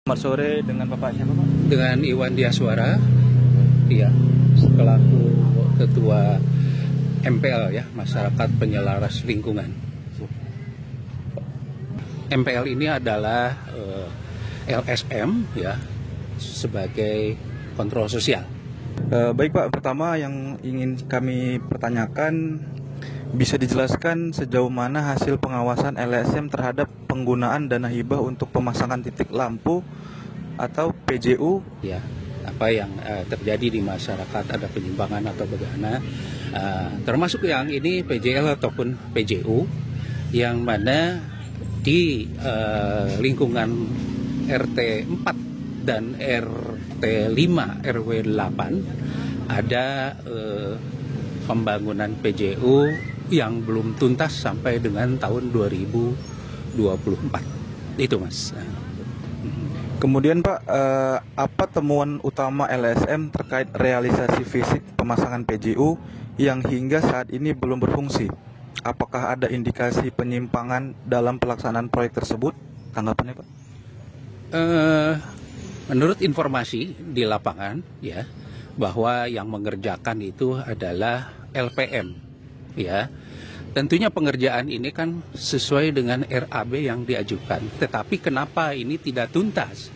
Selamat sore, dengan Bapak siapa Pak? Dengan Iwan Diaswara, iya, selaku Ketua MPL ya, Masyarakat Penyelaras Lingkungan. MPL ini adalah LSM ya, sebagai kontrol sosial. Baik Pak, pertama yang ingin kami pertanyakan, bisa dijelaskan sejauh mana hasil pengawasan LSM terhadap penggunaan dana hibah untuk pemasangan titik lampu atau PJU? Ya, apa yang terjadi di masyarakat, ada penyimpangan atau bagaimana, termasuk yang ini PJL ataupun PJU, yang mana di lingkungan RT 4 dan RT 5 RW 8 ada pembangunan PJU yang belum tuntas sampai dengan tahun 2024. Itu Mas. Kemudian Pak, apa temuan utama LSM terkait realisasi fisik pemasangan PJU yang hingga saat ini belum berfungsi? Apakah ada indikasi penyimpangan dalam pelaksanaan proyek tersebut? Tanggapannya Pak? Menurut informasi di lapangan ya, bahwa yang mengerjakan itu adalah LPM ya. Tentunya pengerjaan ini kan sesuai dengan RAB yang diajukan. Tetapi kenapa ini tidak tuntas?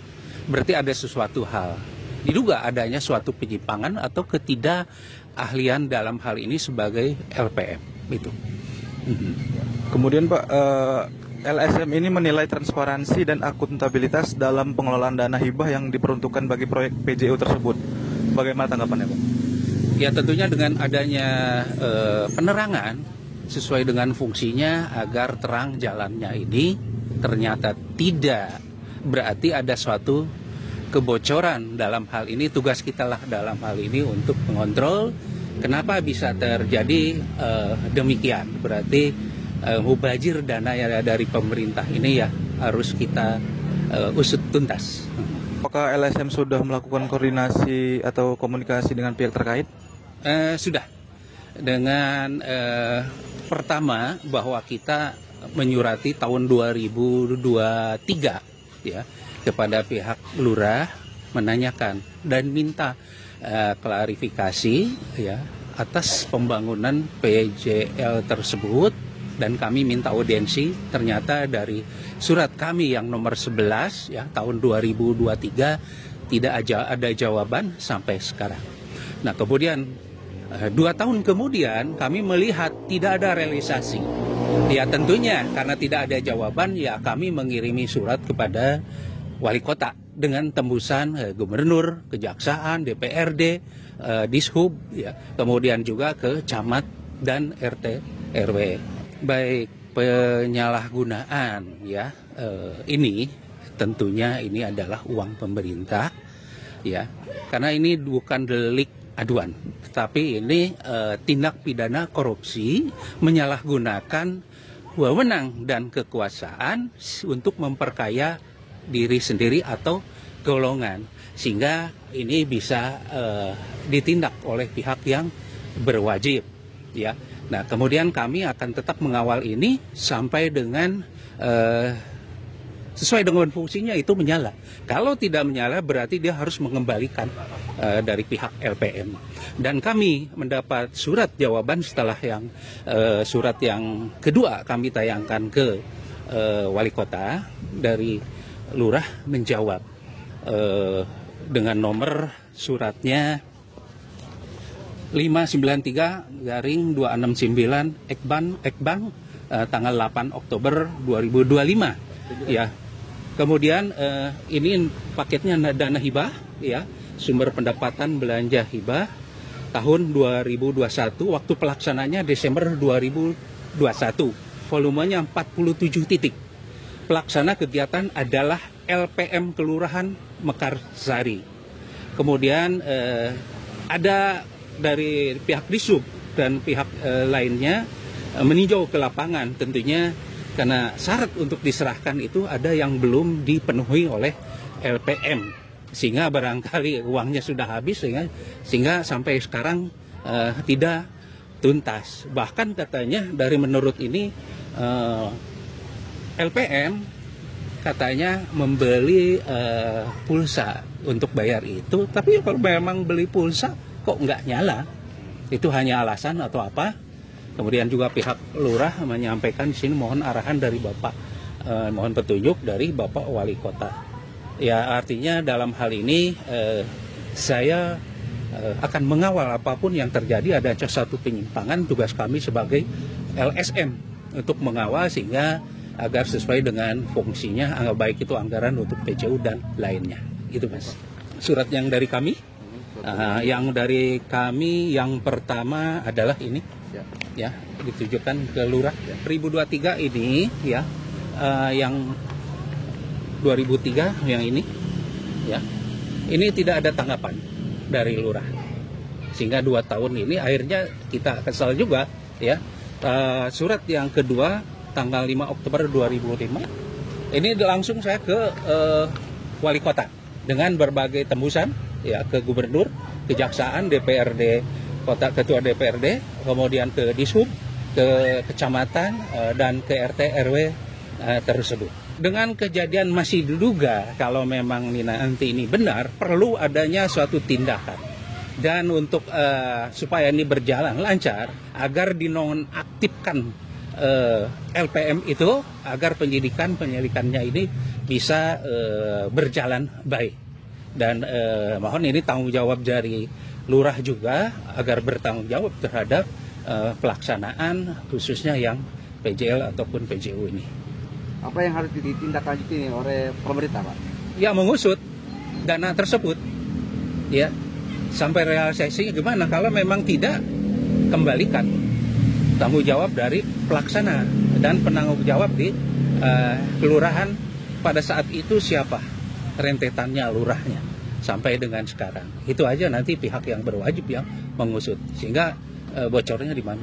Berarti ada sesuatu hal. Diduga adanya suatu penyimpangan atau ketidakahlian dalam hal ini sebagai LPM. Itu. Kemudian Pak, LSM ini menilai transparansi dan akuntabilitas dalam pengelolaan dana hibah yang diperuntukkan bagi proyek PJU tersebut. Bagaimana tanggapannya Pak? Ya tentunya dengan adanya penerangan sesuai dengan fungsinya agar terang jalannya ini, ternyata tidak berarti ada suatu kebocoran dalam hal ini. Tugas kita lah dalam hal ini untuk mengontrol kenapa bisa terjadi demikian. Berarti mubazir dana yang dari pemerintah ini ya harus kita usut tuntas. Apakah LSM sudah melakukan koordinasi atau komunikasi dengan pihak terkait? Sudah. Dengan pertama bahwa kita menyurati tahun 2023 ya kepada pihak lurah menanyakan dan minta klarifikasi ya atas pembangunan PJL tersebut, dan kami minta audiensi. Ternyata dari surat kami yang nomor 11 ya tahun 2023 tidak ada jawaban sampai sekarang. Nah kemudian 2 tahun kemudian kami melihat tidak ada realisasi. Ya tentunya karena tidak ada jawaban, ya kami mengirimi surat kepada wali kota dengan tembusan gubernur, kejaksaan, DPRD, Dishub, ya, kemudian juga ke camat dan RT RW. Baik penyalahgunaan ya ini tentunya ini adalah uang pemerintah ya, karena ini bukan delik aduan, tetapi ini tindak pidana korupsi menyalahgunakan wewenang dan kekuasaan untuk memperkaya diri sendiri atau golongan, sehingga ini bisa ditindak oleh pihak yang berwajib ya. Nah kemudian kami akan tetap mengawal ini sampai dengan sesuai dengan fungsinya itu menyala. Kalau tidak menyala berarti dia harus mengembalikan dari pihak LPM. Dan kami mendapat surat jawaban setelah yang surat yang kedua kami tayangkan ke wali kota, dari lurah menjawab dengan nomor suratnya 593/269 Ekbang tanggal 8 Oktober 2025 ya. Kemudian ini paketnya dana hibah ya, sumber pendapatan belanja hibah tahun 2021, waktu pelaksananya Desember 2021, volumenya 47 titik. Pelaksana kegiatan adalah LPM Kelurahan Mekarsari. Kemudian ada dari pihak Dishub dan pihak lainnya meninjau ke lapangan, tentunya karena syarat untuk diserahkan itu ada yang belum dipenuhi oleh LPM, sehingga barangkali uangnya sudah habis sehingga sampai sekarang tidak tuntas. Bahkan katanya dari menurut ini LPM katanya membeli pulsa untuk bayar itu, tapi kalau memang beli pulsa kok nggak nyala, itu hanya alasan atau apa? Kemudian juga pihak lurah menyampaikan di sini mohon arahan dari Bapak, mohon petunjuk dari Bapak Wali Kota. Ya artinya dalam hal ini saya akan mengawal apapun yang terjadi, ada satu penyimpangan, tugas kami sebagai LSM untuk mengawal sehingga agar sesuai dengan fungsinya, baik itu anggaran untuk PJU dan lainnya. Itu Mas. Surat yang dari kami, yang dari kami yang pertama adalah ini, ya ditujukan ke lurah. 2023 ini, ya, yang 2003 yang ini, ya, ini tidak ada tanggapan dari lurah, sehingga 2 tahun ini akhirnya kita kesal juga, ya. Surat yang kedua tanggal 5 Oktober 2005 ini langsung saya ke wali kota dengan berbagai tembusan, ya, ke gubernur, kejaksaan, DPRD kota, ketua DPRD, kemudian ke Dishub, ke kecamatan, dan ke RT RW tersebut. Dengan kejadian masih diduga kalau memang nanti ini benar, perlu adanya suatu tindakan. Dan untuk supaya ini berjalan lancar, agar dinonaktifkan LPM itu, agar penyelidikannya ini bisa berjalan baik. Dan mohon ini tanggung jawab dari lurah juga, agar bertanggung jawab terhadap pelaksanaan khususnya yang PJL ataupun PJU ini. Apa yang harus ditindaklanjuti oleh pemerintah, Pak? Ya, mengusut dana tersebut, ya, sampai realisasinya gimana. Kalau memang tidak, kembalikan tanggung jawab dari pelaksana dan penanggung jawab di kelurahan. Pada saat itu siapa rentetannya, lurahnya sampai dengan sekarang. Itu aja nanti pihak yang berwajib yang mengusut, sehingga bocornya di mana.